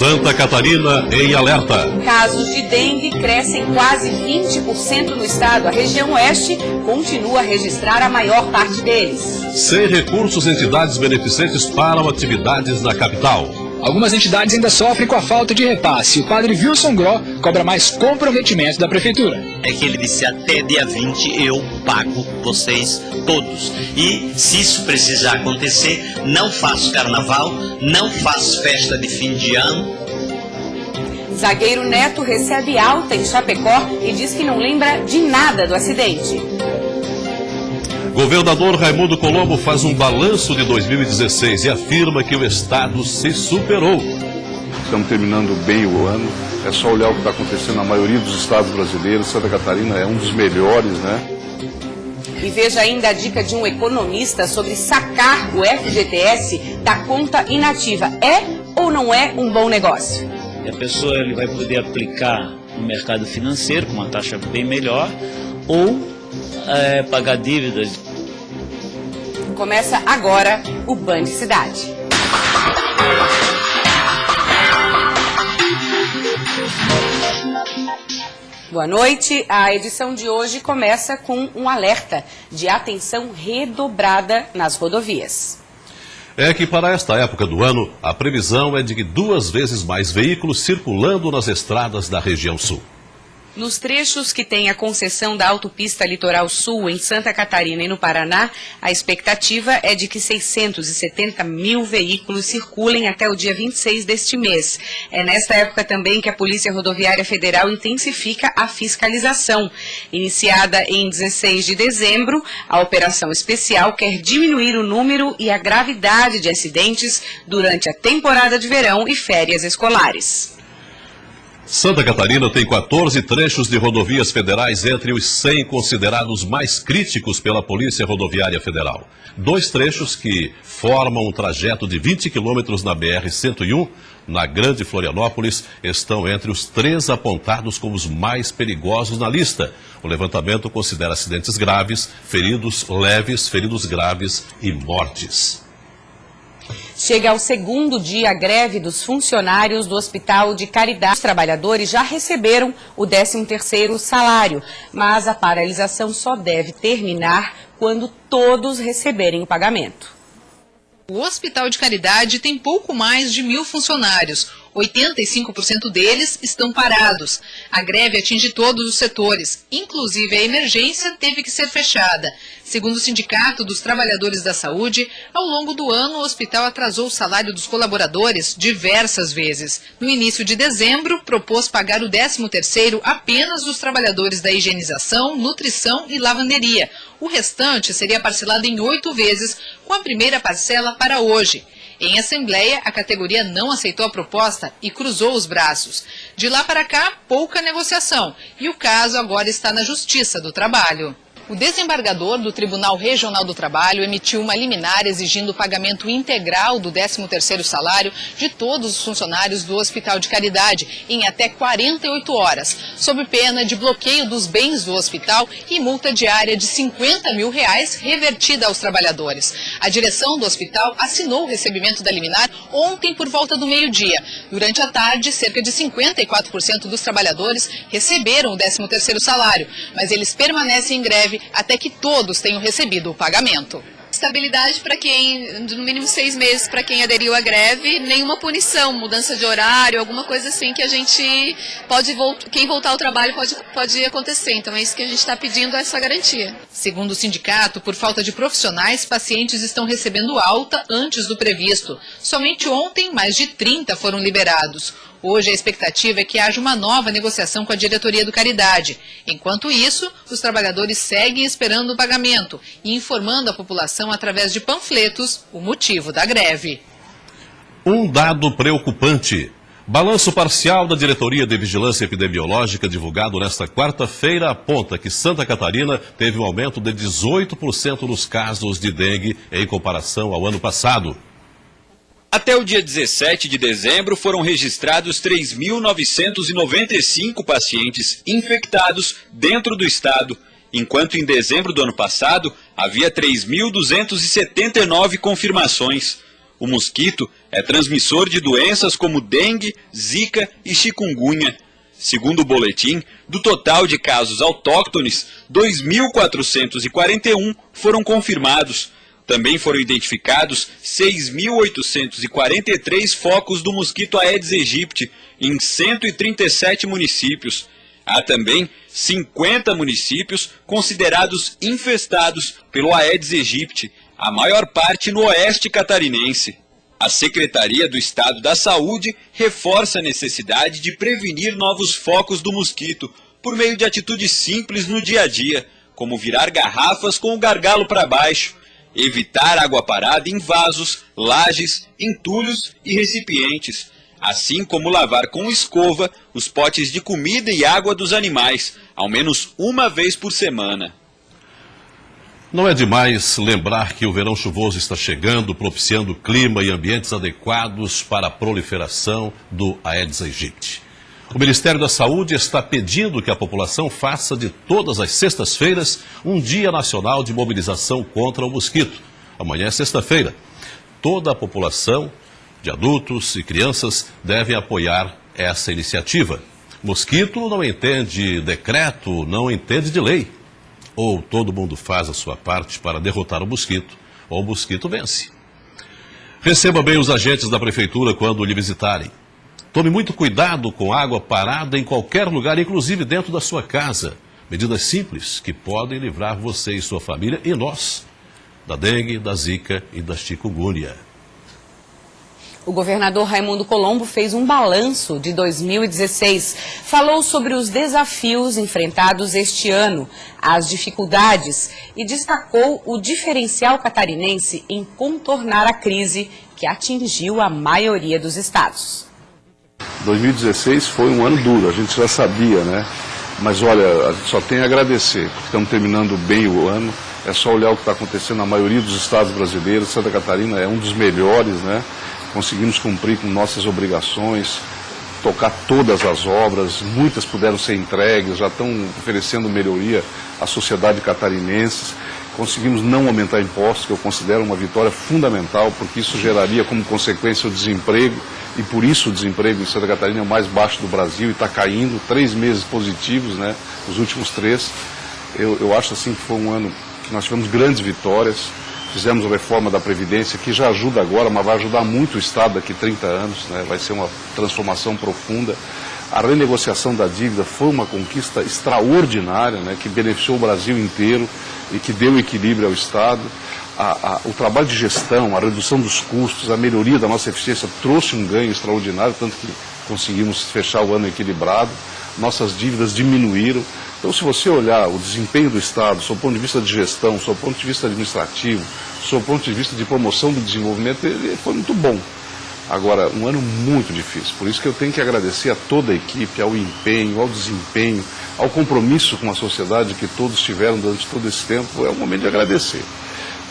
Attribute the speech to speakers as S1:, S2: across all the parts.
S1: Santa Catarina em alerta.
S2: Casos de dengue crescem quase 20% no estado. A região oeste continua a registrar a maior parte deles.
S1: Sem recursos, entidades beneficentes param atividades na capital.
S3: Algumas entidades ainda sofrem com a falta de repasse. O padre Wilson Gró cobra mais comprometimento da prefeitura.
S4: É que ele disse: até dia 20 eu pago vocês todos. E se isso precisar acontecer, não faço carnaval, não faço festa de fim de ano.
S2: Zagueiro Neto recebe alta em Chapecó e diz que não lembra de nada do acidente.
S1: Governador Raimundo Colombo faz um balanço de 2016 e afirma que o estado se superou.
S5: Estamos terminando bem o ano, é só olhar o que está acontecendo na maioria dos estados brasileiros. Santa Catarina é um dos melhores, né?
S2: E veja ainda a dica de um economista sobre sacar o FGTS da conta inativa. É ou não é um bom negócio?
S6: A pessoa ele vai poder aplicar no mercado financeiro com uma taxa bem melhor ou pagar dívidas.
S2: Começa agora o Band Cidade. Boa noite. A edição de hoje começa com um alerta de atenção redobrada nas rodovias.
S1: É que para esta época do ano, a previsão é de que 2 vezes mais veículos circulando nas estradas da região sul.
S2: Nos trechos que têm a concessão da Autopista Litoral Sul em Santa Catarina e no Paraná, a expectativa é de que 670 mil veículos circulem até o dia 26 deste mês. É nesta época também que a Polícia Rodoviária Federal intensifica a fiscalização. Iniciada em 16 de dezembro, a operação especial quer diminuir o número e a gravidade de acidentes durante a temporada de verão e férias escolares.
S1: Santa Catarina tem 14 trechos de rodovias federais entre os 100 considerados mais críticos pela Polícia Rodoviária Federal. 2 trechos que formam um trajeto de 20 quilômetros na BR-101, na Grande Florianópolis, estão entre os 3 apontados como os mais perigosos na lista. O levantamento considera acidentes graves, feridos leves, feridos graves e mortes.
S2: Chega ao 2º dia a greve dos funcionários do Hospital de Caridade. Os trabalhadores já receberam o 13º salário, mas a paralisação só deve terminar quando todos receberem o pagamento.
S7: O Hospital de Caridade tem pouco mais de 1.000 funcionários. 85% deles estão parados. A greve atinge todos os setores, inclusive a emergência teve que ser fechada. Segundo o Sindicato dos Trabalhadores da Saúde, ao longo do ano o hospital atrasou o salário dos colaboradores diversas vezes. No início de dezembro, propôs pagar o 13º apenas dos trabalhadores da higienização, nutrição e lavanderia. O restante seria parcelado em 8 vezes, com a primeira parcela para hoje. Em assembleia, a categoria não aceitou a proposta e cruzou os braços. De lá para cá, pouca negociação. E o caso agora está na Justiça do Trabalho. O desembargador do Tribunal Regional do Trabalho emitiu uma liminar exigindo o pagamento integral do 13º salário de todos os funcionários do Hospital de Caridade em até 48 horas, sob pena de bloqueio dos bens do hospital e multa diária de R$50 mil revertida aos trabalhadores. A direção do hospital assinou o recebimento da liminar ontem por volta do meio-dia. Durante a tarde, cerca de 54% dos trabalhadores receberam o 13º salário, mas eles permanecem em greve até que todos tenham recebido o pagamento.
S8: Estabilidade para quem, no mínimo 6 meses para quem aderiu à greve, nenhuma punição, mudança de horário, alguma coisa assim que a gente pode, quem voltar ao trabalho pode acontecer. Então é isso que a gente está pedindo, essa garantia.
S7: Segundo o sindicato, por falta de profissionais, pacientes estão recebendo alta antes do previsto. Somente ontem, mais de 30 foram liberados. Hoje a expectativa é que haja uma nova negociação com a diretoria do Caridade. Enquanto isso, os trabalhadores seguem esperando o pagamento e informando a população através de panfletos o motivo da greve.
S1: Um dado preocupante. Balanço parcial da Diretoria de Vigilância Epidemiológica divulgado nesta quarta-feira aponta que Santa Catarina teve um aumento de 18% nos casos de dengue em comparação ao ano passado.
S9: Até o dia 17 de dezembro foram registrados 3.995 pacientes infectados dentro do estado, enquanto em dezembro do ano passado havia 3.279 confirmações. O mosquito é transmissor de doenças como dengue, zika e chikungunya. Segundo o boletim, do total de casos autóctones, 2.441 foram confirmados. Também foram identificados 6.843 focos do mosquito Aedes aegypti em 137 municípios. Há também 50 municípios considerados infestados pelo Aedes aegypti, a maior parte no oeste catarinense. A Secretaria do Estado da Saúde reforça a necessidade de prevenir novos focos do mosquito por meio de atitudes simples no dia a dia, como virar garrafas com o gargalo para baixo, evitar água parada em vasos, lajes, entulhos e recipientes, assim como lavar com escova os potes de comida e água dos animais, ao menos uma vez por semana.
S1: Não é demais lembrar que o verão chuvoso está chegando, propiciando clima e ambientes adequados para a proliferação do Aedes aegypti. O Ministério da Saúde está pedindo que a população faça de todas as sextas-feiras um dia nacional de mobilização contra o mosquito. Amanhã é sexta-feira. Toda a população, de adultos e crianças, devem apoiar essa iniciativa. Mosquito não entende decreto, não entende de lei. Ou todo mundo faz a sua parte para derrotar o mosquito, ou o mosquito vence. Receba bem os agentes da prefeitura quando lhe visitarem. Tome muito cuidado com água parada em qualquer lugar, inclusive dentro da sua casa. Medidas simples que podem livrar você e sua família e nós da dengue, da zika e da chikungunya.
S2: O governador Raimundo Colombo fez um balanço de 2016. Falou sobre os desafios enfrentados este ano, as dificuldades e destacou o diferencial catarinense em contornar a crise que atingiu a maioria dos estados.
S5: 2016 foi um ano duro, a gente já sabia, né? Mas olha, a gente só tem a agradecer, porque estamos terminando bem o ano. É só olhar o que está acontecendo na maioria dos estados brasileiros. Santa Catarina é um dos melhores, né? Conseguimos cumprir com nossas obrigações, tocar todas as obras, muitas puderam ser entregues, já estão oferecendo melhoria à sociedade catarinense. Conseguimos não aumentar impostos, que eu considero uma vitória fundamental, porque isso geraria como consequência o desemprego, e por isso o desemprego em Santa Catarina é o mais baixo do Brasil e está caindo, 3 meses positivos, né, os últimos 3. Eu acho assim que foi um ano que nós tivemos grandes vitórias. Fizemos a reforma da Previdência, que já ajuda agora, mas vai ajudar muito o Estado daqui a 30 anos, né? Vai ser uma transformação profunda. A renegociação da dívida foi uma conquista extraordinária, né? Que beneficiou o Brasil inteiro e que deu equilíbrio ao Estado. O trabalho de gestão, a redução dos custos, a melhoria da nossa eficiência trouxe um ganho extraordinário, tanto que conseguimos fechar o ano equilibrado. Nossas dívidas diminuíram. Então, se você olhar o desempenho do Estado, do seu ponto de vista de gestão, do seu ponto de vista administrativo, do seu ponto de vista de promoção do desenvolvimento, ele foi muito bom. Agora, um ano muito difícil. Por isso que eu tenho que agradecer a toda a equipe, ao empenho, ao desempenho, ao compromisso com a sociedade que todos tiveram durante todo esse tempo. É um momento de agradecer.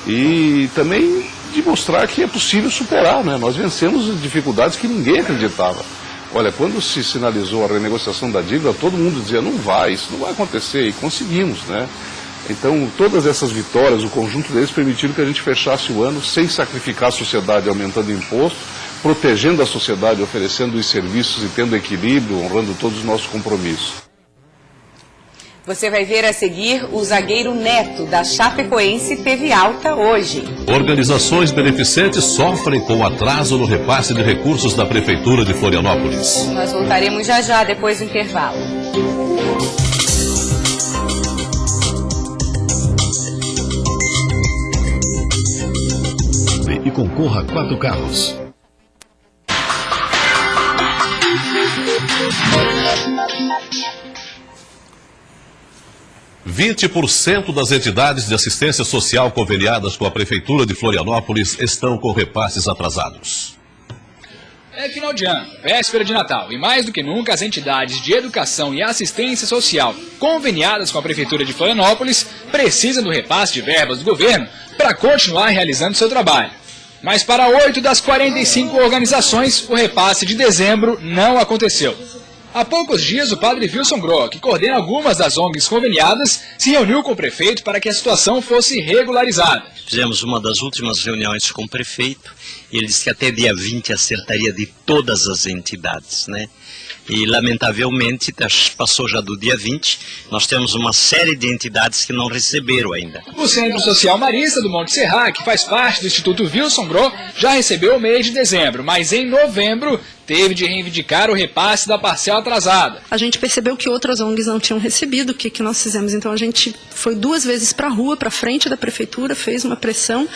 S5: E também de mostrar que é possível superar, né? Nós vencemos dificuldades que ninguém acreditava. Olha, quando se sinalizou a renegociação da dívida, todo mundo dizia, não vai, isso não vai acontecer, e conseguimos, né? Então, todas essas vitórias, o conjunto deles permitiram que a gente fechasse o ano sem sacrificar a sociedade, aumentando imposto, protegendo a sociedade, oferecendo os serviços e tendo equilíbrio, honrando todos os nossos compromissos.
S2: Você vai ver a seguir, o zagueiro Neto, da Chapecoense, teve alta hoje.
S1: Organizações beneficentes sofrem com atraso no repasse de recursos da Prefeitura de Florianópolis.
S2: Nós voltaremos já, depois do intervalo.
S10: E concorra a 4 carros.
S1: – 20% das entidades de assistência social conveniadas com a Prefeitura de Florianópolis estão com repasses atrasados.
S3: É final de ano, véspera de Natal, e mais do que nunca as entidades de educação e assistência social conveniadas com a Prefeitura de Florianópolis precisam do repasse de verbas do governo para continuar realizando seu trabalho. Mas para 8 das 45 organizações, o repasse de dezembro não aconteceu. Há poucos dias, o padre Wilson Groh, que coordena algumas das ONGs conveniadas, se reuniu com o prefeito para que a situação fosse regularizada.
S4: Fizemos uma das últimas reuniões com o prefeito e ele disse que até dia 20 acertaria de todas as entidades, né? E, lamentavelmente, passou já do dia 20, nós temos uma série de entidades que não receberam ainda.
S3: O Centro Social Marista do Monte Serra, que faz parte do Instituto Wilson Groh, já recebeu o mês de dezembro, mas em novembro teve de reivindicar o repasse da parcela atrasada.
S11: A gente percebeu que outras ONGs não tinham recebido, o que nós fizemos? Então a gente foi 2 vezes para a rua, para frente da prefeitura, fez uma pressão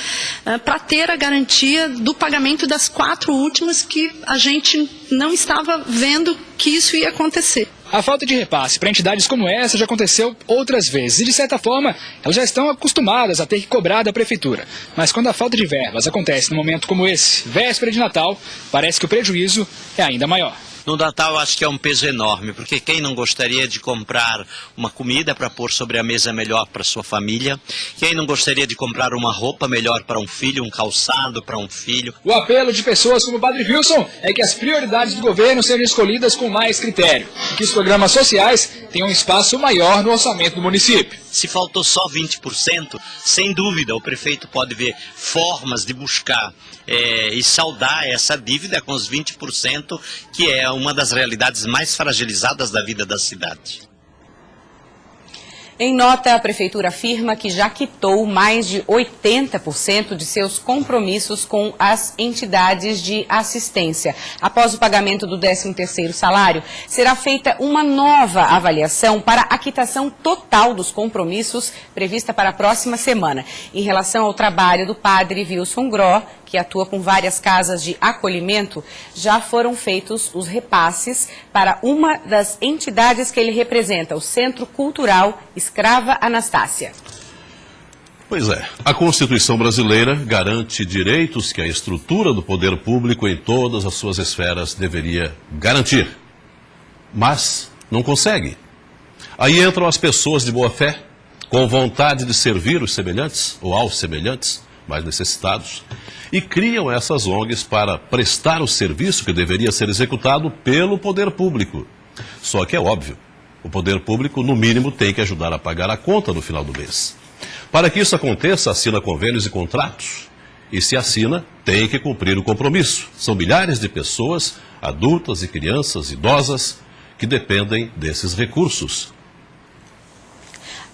S11: para ter a garantia do pagamento das 4 últimas que a gente não estava vendo que isso ia acontecer.
S3: A falta de repasse para entidades como essa já aconteceu outras vezes e, de certa forma, elas já estão acostumadas a ter que cobrar da prefeitura. Mas quando a falta de verbas acontece num momento como esse, véspera de Natal, parece que o prejuízo é ainda maior.
S4: No Natal, eu acho que é um peso enorme, porque quem não gostaria de comprar uma comida para pôr sobre a mesa melhor para sua família? Quem não gostaria de comprar uma roupa melhor para um filho, um calçado para um filho?
S3: O apelo de pessoas como o padre Wilson é que as prioridades do governo sejam escolhidas com mais critério e que os programas sociais tenham um espaço maior no orçamento do município.
S4: Se faltou só 20%, sem dúvida o prefeito pode ver formas de buscar e saldar essa dívida com os 20%, que é uma das realidades mais fragilizadas da vida da cidade.
S2: Em nota, a Prefeitura afirma que já quitou mais de 80% de seus compromissos com as entidades de assistência. Após o pagamento do 13º salário, será feita uma nova avaliação para a quitação total dos compromissos prevista para a próxima semana. Em relação ao trabalho do padre Wilson Groh, que atua com várias casas de acolhimento, já foram feitos os repasses para uma das entidades que ele representa, o Centro Cultural Escrava Anastácia.
S1: Pois é, a Constituição brasileira garante direitos que a estrutura do poder público em todas as suas esferas deveria garantir. Mas não consegue. Aí entram as pessoas de boa fé, com vontade de servir os semelhantes, ou aos semelhantes, mais necessitados, e criam essas ONGs para prestar o serviço que deveria ser executado pelo poder público. Só que é óbvio, o poder público, no mínimo, tem que ajudar a pagar a conta no final do mês. Para que isso aconteça, assina convênios e contratos. E se assina, tem que cumprir o compromisso. São milhares de pessoas, adultas e crianças, idosas, que dependem desses recursos.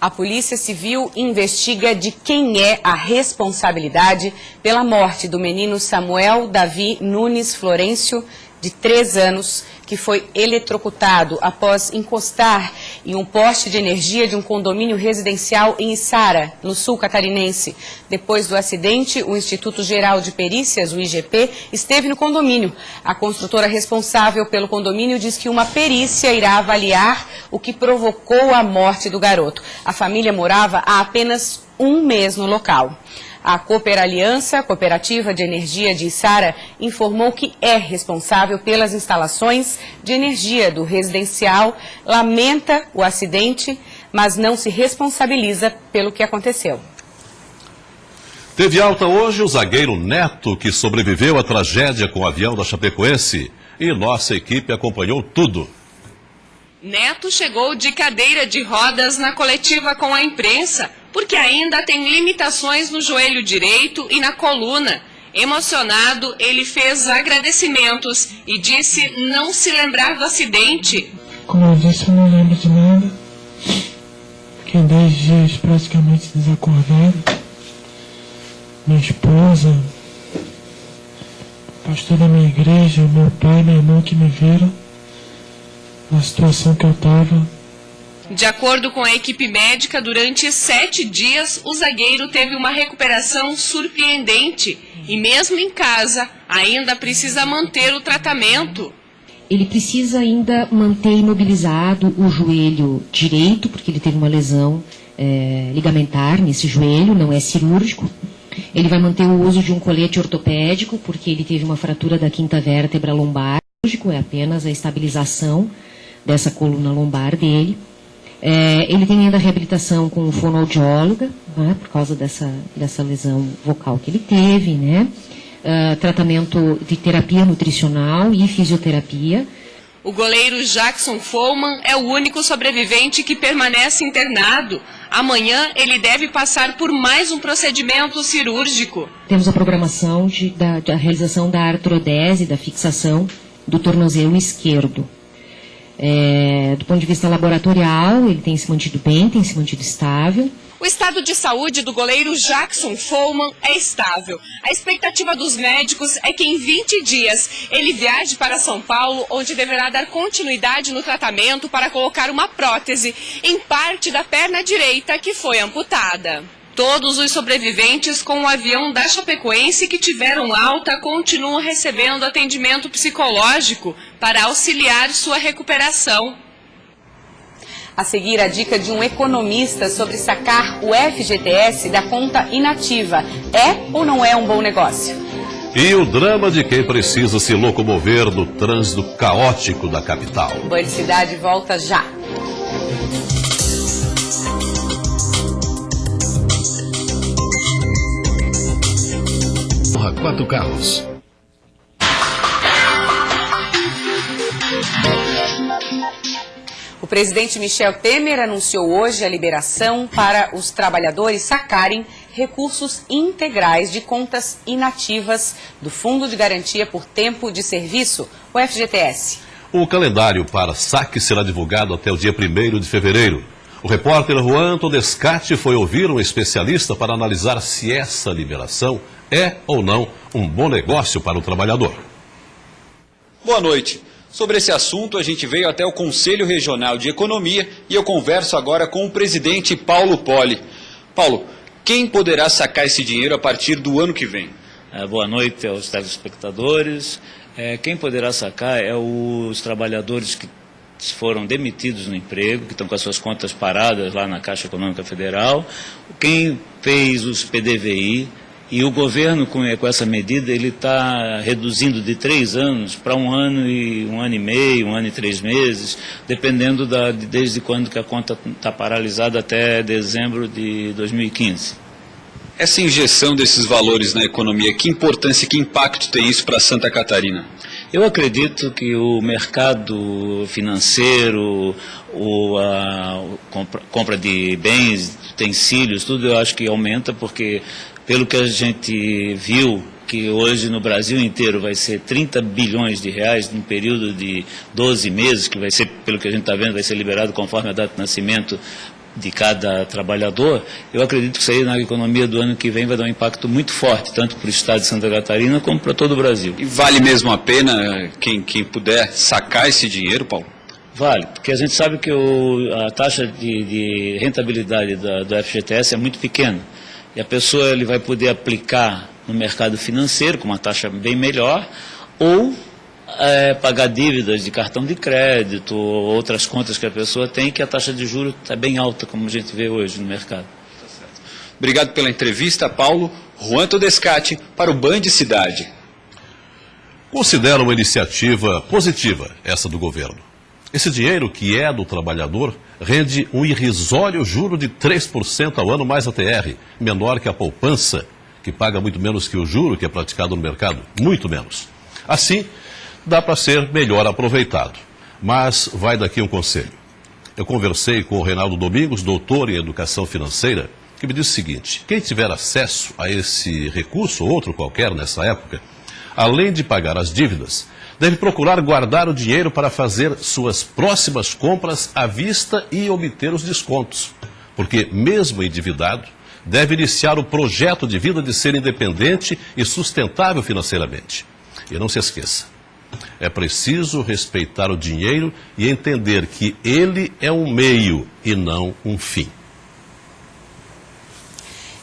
S2: A Polícia Civil investiga de quem é a responsabilidade pela morte do menino Samuel Davi Nunes Florencio, de 3 anos, que foi eletrocutado após encostar em um poste de energia de um condomínio residencial em Içara, no sul catarinense. Depois do acidente, o Instituto Geral de Perícias, o IGP, esteve no condomínio. A construtora responsável pelo condomínio diz que uma perícia irá avaliar o que provocou a morte do garoto. A família morava há apenas 1 mês no local. A Cooperaliança, Cooperativa de Energia de Içara, informou que é responsável pelas instalações de energia do residencial, lamenta o acidente, mas não se responsabiliza pelo que aconteceu.
S1: Teve alta hoje o zagueiro Neto, que sobreviveu à tragédia com o avião da Chapecoense, e nossa equipe acompanhou tudo.
S12: Neto chegou de cadeira de rodas na coletiva com a imprensa, porque ainda tem limitações no joelho direito e na coluna. Emocionado, ele fez agradecimentos e disse não se lembrar do acidente.
S13: Como eu disse, eu não lembro de nada. Fiquei 10 dias praticamente desacordado. Minha esposa, o pastor da minha igreja, meu pai e meu irmão que me viram na situação que eu estava.
S12: De acordo com a equipe médica, durante 7 dias, o zagueiro teve uma recuperação surpreendente e mesmo em casa, ainda precisa manter o tratamento.
S14: Ele precisa ainda manter imobilizado o joelho direito, porque ele teve uma lesão ligamentar nesse joelho, não é cirúrgico. Ele vai manter o uso de um colete ortopédico, porque ele teve uma fratura da 5ª vértebra lombar. É apenas a estabilização dessa coluna lombar dele. Ele tem ainda reabilitação com fonoaudióloga, né, por causa dessa lesão vocal que ele teve, né? Tratamento de terapia nutricional e fisioterapia.
S12: O goleiro Jackson Follmann é o único sobrevivente que permanece internado. Amanhã ele deve passar por mais um procedimento cirúrgico.
S14: Temos a programação da realização da artrodese, da fixação do tornozelo esquerdo. Do ponto de vista laboratorial, ele tem se mantido bem, tem se mantido estável.
S12: O estado de saúde do goleiro Jackson Follmann é estável. A expectativa dos médicos é que em 20 dias ele viaje para São Paulo, onde deverá dar continuidade no tratamento para colocar uma prótese em parte da perna direita que foi amputada. Todos os sobreviventes com o avião da Chapecoense que tiveram alta continuam recebendo atendimento psicológico para auxiliar sua recuperação.
S2: A seguir, a dica de um economista sobre sacar o FGTS da conta inativa. É ou não é um bom negócio?
S1: E o drama de quem precisa se locomover no trânsito caótico da capital.
S2: Band Cidade volta já.
S10: Quatro Carros.
S2: O presidente Michel Temer anunciou hoje a liberação para os trabalhadores sacarem recursos integrais de contas inativas do Fundo de Garantia por Tempo de Serviço, o FGTS.
S1: O calendário para saque será divulgado até o dia 1º de fevereiro. O repórter Juan Todescati foi ouvir um especialista para analisar se essa liberação é ou não um bom negócio para o trabalhador.
S9: Boa noite. Sobre esse assunto, a gente veio até o Conselho Regional de Economia e eu converso agora com o presidente Paulo Poli. Paulo, quem poderá sacar esse dinheiro a partir do ano que vem?
S6: Boa noite aos telespectadores. Quem poderá sacar é os trabalhadores que foram demitidos no emprego, que estão com as suas contas paradas lá na Caixa Econômica Federal, quem fez os PDVI. E o governo, com essa medida, ele está reduzindo de 3 anos para 1 ano e 1 ano e meio, 1 ano e 3 meses, dependendo desde quando que a conta está paralisada até dezembro de 2015.
S9: Essa injeção desses valores na economia, que importância, que impacto tem isso para Santa Catarina?
S6: Eu acredito que o mercado financeiro, a compra de bens, utensílios, tudo eu acho que aumenta, porque pelo que a gente viu, que hoje no Brasil inteiro vai ser 30 bilhões de reais num período de 12 meses, que vai ser, pelo que a gente está vendo, vai ser liberado conforme a data de nascimento de cada trabalhador, eu acredito que isso aí na economia do ano que vem vai dar um impacto muito forte, tanto para o estado de Santa Catarina como para todo o Brasil.
S9: E vale mesmo a pena quem puder sacar esse dinheiro, Paulo?
S6: Vale, porque a gente sabe que a taxa de rentabilidade do FGTS é muito pequena. E a pessoa ele vai poder aplicar no mercado financeiro com uma taxa bem melhor, ou pagar dívidas de cartão de crédito ou outras contas que a pessoa tem, que a taxa de juros está bem alta, como a gente vê hoje no mercado.
S9: Obrigado pela entrevista, Paulo. Juan Todescati para o Band Cidade.
S1: Considero uma iniciativa positiva essa do governo. Esse dinheiro, que é do trabalhador, rende um irrisório juro de 3% ao ano mais a TR, menor que a poupança, que paga muito menos que o juro que é praticado no mercado, muito menos. Assim, dá para ser melhor aproveitado. Mas vai daqui um conselho. Eu conversei com o Reinaldo Domingos, doutor em Educação Financeira, que me disse o seguinte: quem tiver acesso a esse recurso, ou outro qualquer nessa época, além de pagar as dívidas, deve procurar guardar o dinheiro para fazer suas próximas compras à vista e obter os descontos. Porque, mesmo endividado, deve iniciar o projeto de vida de ser independente e sustentável financeiramente. E não se esqueça, é preciso respeitar o dinheiro e entender que ele é um meio e não um fim.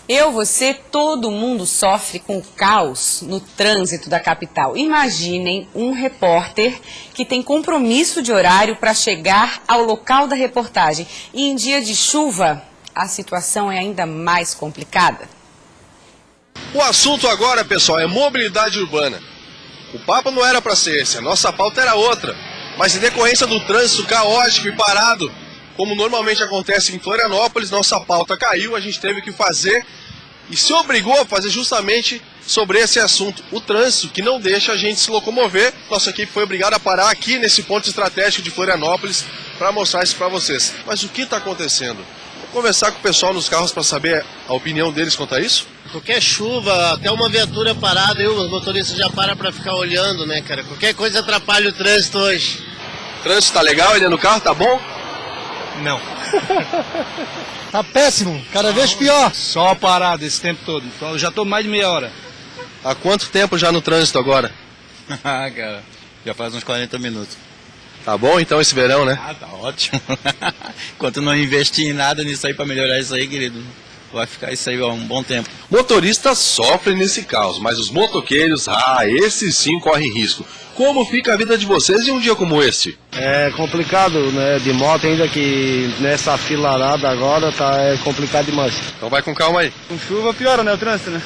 S2: Eu, você, todo mundo sofre com o caos no trânsito da capital. Imaginem um repórter que tem compromisso de horário para chegar ao local da reportagem. E em dia de chuva, a situação é ainda mais complicada.
S15: O assunto agora, pessoal, é mobilidade urbana. O papo não era para ser esse, a nossa pauta era outra. Mas em decorrência do trânsito caótico e parado, como normalmente acontece em Florianópolis, nossa pauta caiu, a gente teve que fazer e se obrigou a fazer justamente sobre esse assunto, o trânsito, que não deixa a gente se locomover. Nossa equipe foi obrigada a parar aqui nesse ponto estratégico de Florianópolis para mostrar isso para vocês. Mas o que está acontecendo? Vou conversar com o pessoal nos carros para saber a opinião deles quanto a isso.
S16: Qualquer chuva, até uma viatura parada, os motoristas já param para ficar olhando, né, cara? Qualquer coisa atrapalha o trânsito hoje.
S15: O trânsito tá legal aí dentro do carro, tá bom?
S16: Não.
S17: Tá péssimo, cada vez pior. Só parado esse tempo todo, então eu já tô mais de meia hora.
S15: Há quanto tempo já no trânsito agora?
S17: Cara, já faz uns 40 minutos.
S15: Tá bom então esse verão, né?
S17: Ah, tá ótimo. Enquanto não investir em nada nisso aí pra melhorar isso aí, querido, vai ficar isso aí um bom tempo.
S15: Motoristas sofrem nesse caos, mas os motoqueiros, esses sim correm risco. Como fica a vida de vocês em um dia como este?
S18: É complicado, né? De moto, ainda que nessa filarada agora é complicado demais.
S15: Então vai com calma aí.
S18: Com chuva piora, né, o trânsito, né?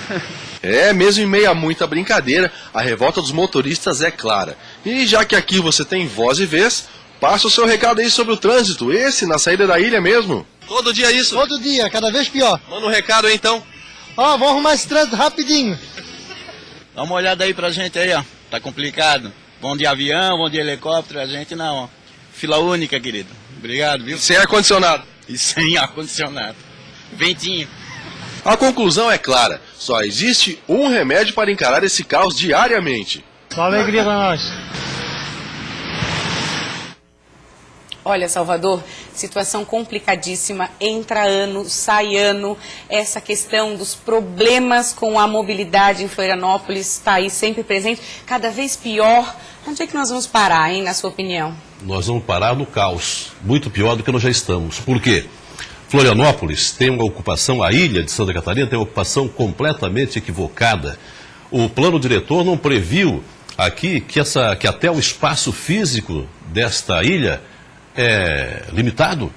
S15: Mesmo em meio a muita brincadeira, a revolta dos motoristas é clara. E já que aqui você tem voz e vez, passa o seu recado aí sobre o trânsito, esse na saída da ilha mesmo. Todo dia isso?
S18: Todo dia, cada vez pior.
S15: Manda um recado aí então.
S18: Vamos arrumar esse trânsito rapidinho.
S17: Dá uma olhada aí pra gente aí, ó. Tá complicado. Vão de avião, vão de helicóptero, a gente não, ó. Fila única, querido. Obrigado, viu?
S15: Sem ar-condicionado.
S17: E sem ar-condicionado. Ventinho.
S15: A conclusão é clara. Só existe um remédio para encarar esse caos diariamente.
S18: Só alegria pra nós.
S2: Olha, Salvador, situação complicadíssima, entra ano, sai ano, essa questão dos problemas com a mobilidade em Florianópolis está aí sempre presente, cada vez pior. Onde é que nós vamos parar, hein, na sua opinião?
S1: Nós vamos parar no caos, muito pior do que nós já estamos. Por quê? Florianópolis tem uma ocupação, a ilha de Santa Catarina tem uma ocupação completamente equivocada. O plano diretor não previu aqui que até o espaço físico desta ilha é limitado.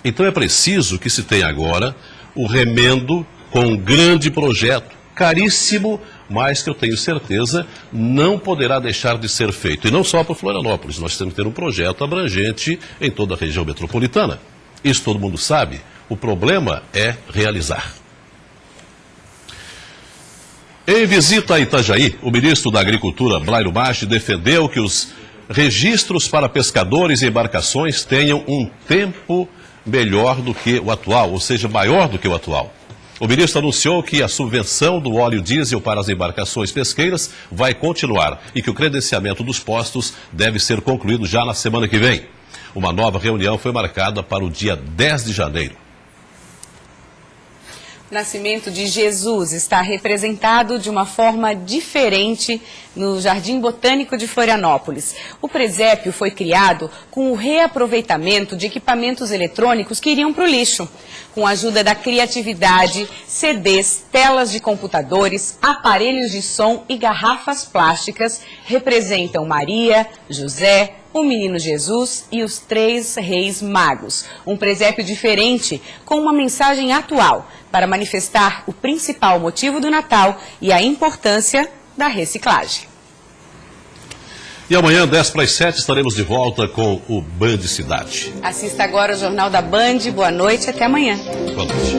S1: Então é preciso que se tenha agora o remendo com um grande projeto, caríssimo, mas que eu tenho certeza não poderá deixar de ser feito. E não só para Florianópolis, nós temos que ter um projeto abrangente em toda a região metropolitana. Isso todo mundo sabe. O problema é realizar. Em visita a Itajaí, o ministro da Agricultura, Blairo Maggi, defendeu que os registros para pescadores e embarcações tenham um tempo melhor do que o atual, ou seja, maior do que o atual. O ministro anunciou que a subvenção do óleo diesel para as embarcações pesqueiras vai continuar e que o credenciamento dos postos deve ser concluído já na semana que vem. Uma nova reunião foi marcada para o dia 10 de janeiro.
S2: O nascimento de Jesus está representado de uma forma diferente no Jardim Botânico de Florianópolis. O presépio foi criado com o reaproveitamento de equipamentos eletrônicos que iriam para o lixo. Com a ajuda da criatividade, CDs, telas de computadores, aparelhos de som e garrafas plásticas representam Maria, José, o Menino Jesus e os 3 Reis Magos. Um presépio diferente, com uma mensagem atual, para manifestar o principal motivo do Natal e a importância da reciclagem.
S1: E amanhã, 6:50, estaremos de volta com o Band Cidade.
S2: Assista agora o Jornal da Band. Boa noite e até amanhã.
S1: Boa noite.